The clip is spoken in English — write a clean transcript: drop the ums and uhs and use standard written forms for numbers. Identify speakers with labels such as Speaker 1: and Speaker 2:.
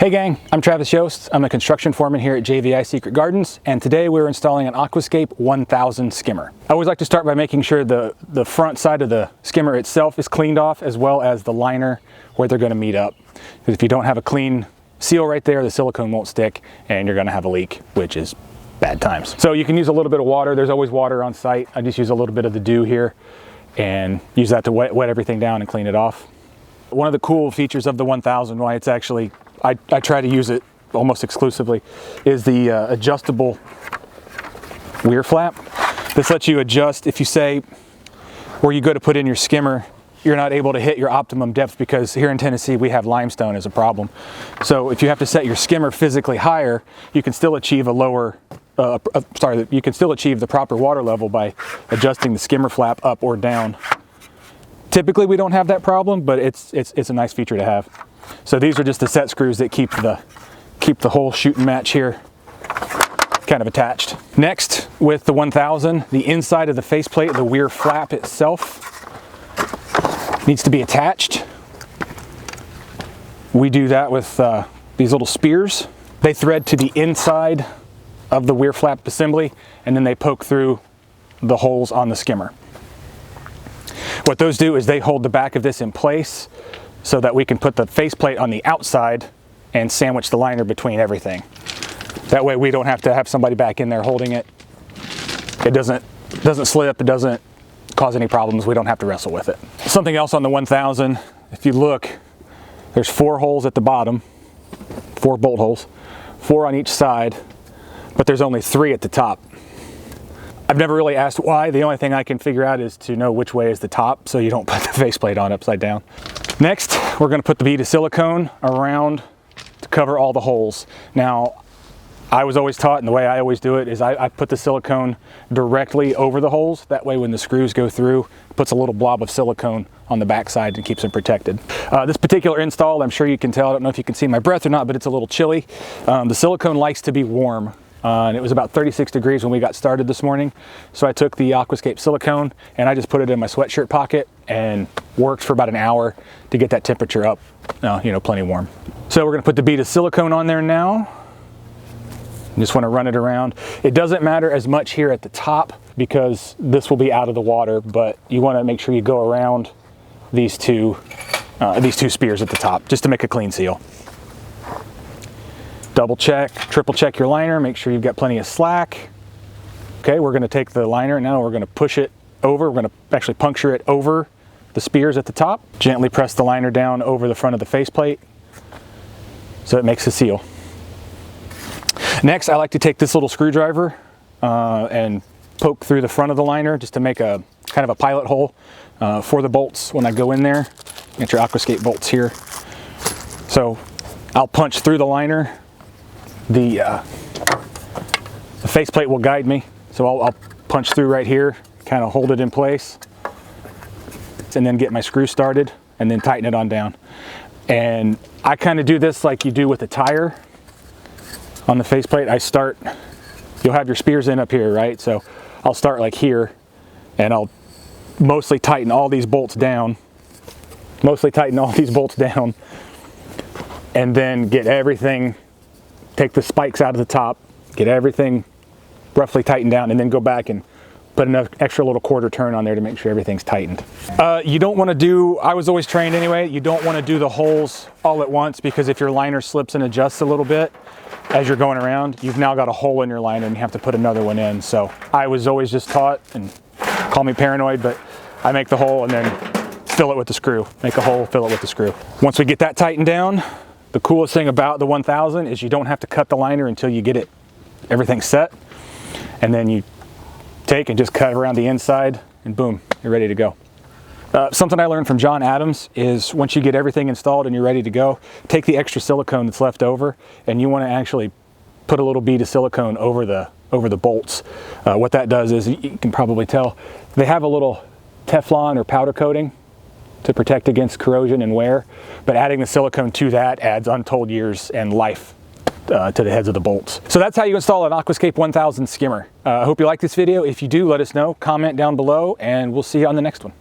Speaker 1: Hey gang, I'm Travis Yost. I'm a construction foreman here at JVI Secret Gardens, and today we're installing an Aquascape 1000 skimmer. I always like to start by making sure the front side of the skimmer itself is cleaned off, as well as the liner where they're going to meet up. Because if you don't have a clean seal right there, the silicone won't stick and you're going to have a leak, which is bad times. So you can use a little bit of water. There's always water on site. I just use a little bit of the dew here and use that to wet everything down and clean it off. One of the cool features of the 1000, why it's actually, I try to use it almost exclusively, is the adjustable weir flap. This lets you adjust if you say where you go to put in your skimmer, you're not able to hit your optimum depth because here in Tennessee we have limestone as a problem. So if you have to set your skimmer physically higher, you can still achieve you can still achieve the proper water level by adjusting the skimmer flap up or down. Typically we don't have that problem, but it's a nice feature to have. So these are just the set screws that keep the whole shoot and match here kind of attached. Next, with the 1000, the inside of the faceplate, the weir flap itself, needs to be attached. We do that with these little spears. They thread to the inside of the weir flap assembly, and then they poke through the holes on the skimmer. What those do is they hold the back of this in place so that we can put the faceplate on the outside and sandwich the liner between everything. That way we don't have to have somebody back in there holding it. It doesn't slip, it doesn't cause any problems, we don't have to wrestle with it. Something else on the 1000, if you look, there's 4 holes at the bottom, 4 bolt holes, 4 on each side, but there's only 3 at the top. I've never really asked why. The only thing I can figure out is to know which way is the top so you don't put the faceplate on upside down. Next, we're going to put the bead of silicone around to cover all the holes. Now, I was always taught, and the way I always do it is I put the silicone directly over the holes. That way when the screws go through, it puts a little blob of silicone on the backside and keeps them protected. This particular install, I'm sure you can tell, I don't know if you can see my breath or not, but it's a little chilly. The silicone likes to be warm. And it was about 36 degrees when we got started this morning. So I took the Aquascape silicone and I just put it in my sweatshirt pocket and worked for about an hour to get that temperature up, plenty warm. So we're gonna put the bead of silicone on there now. You just wanna run it around. It doesn't matter as much here at the top because this will be out of the water, but you wanna make sure you go around these two spears at the top just to make a clean seal. Double check, triple check your liner, make sure you've got plenty of slack. Okay, we're gonna take the liner, now we're gonna push it over, we're gonna actually puncture it over the spears at the top. Gently press the liner down over the front of the faceplate so it makes a seal. Next, I like to take this little screwdriver and poke through the front of the liner just to make a kind of a pilot hole for the bolts when I go in there. Get your Aquascape bolts here. So I'll punch through the liner. The faceplate will guide me, so I'll punch through right here, kind of hold it in place, and then get my screw started, and then tighten it on down. And I kind of do this like you do with a tire on the faceplate. You'll have your spears in up here, right? So I'll start like here, and I'll mostly tighten all these bolts down, and then get everything, take the spikes out of the top, get everything roughly tightened down, and then go back and put enough extra little quarter turn on there to make sure everything's tightened. You don't want to do, I was always trained anyway, you don't want to do the holes all at once because if your liner slips and adjusts a little bit as you're going around, you've now got a hole in your liner and you have to put another one in. So I was always just taught, and call me paranoid, but I make the hole and then fill it with the screw. Make a hole, fill it with the screw. Once we get that tightened down, the coolest thing about the 1000 is you don't have to cut the liner until you get everything set. And then you take and just cut around the inside and boom, you're ready to go. Something I learned from John Adams is once you get everything installed and you're ready to go, take the extra silicone that's left over and you want to actually put a little bead of silicone over the bolts. What that does is, you can probably tell, they have a little Teflon or powder coating to protect against corrosion and wear, but adding the silicone to that adds untold years and life to the heads of the bolts. So that's how you install an Aquascape 1000 skimmer. I hope you like this video. If you do, let us know, comment down below, and we'll see you on the next one.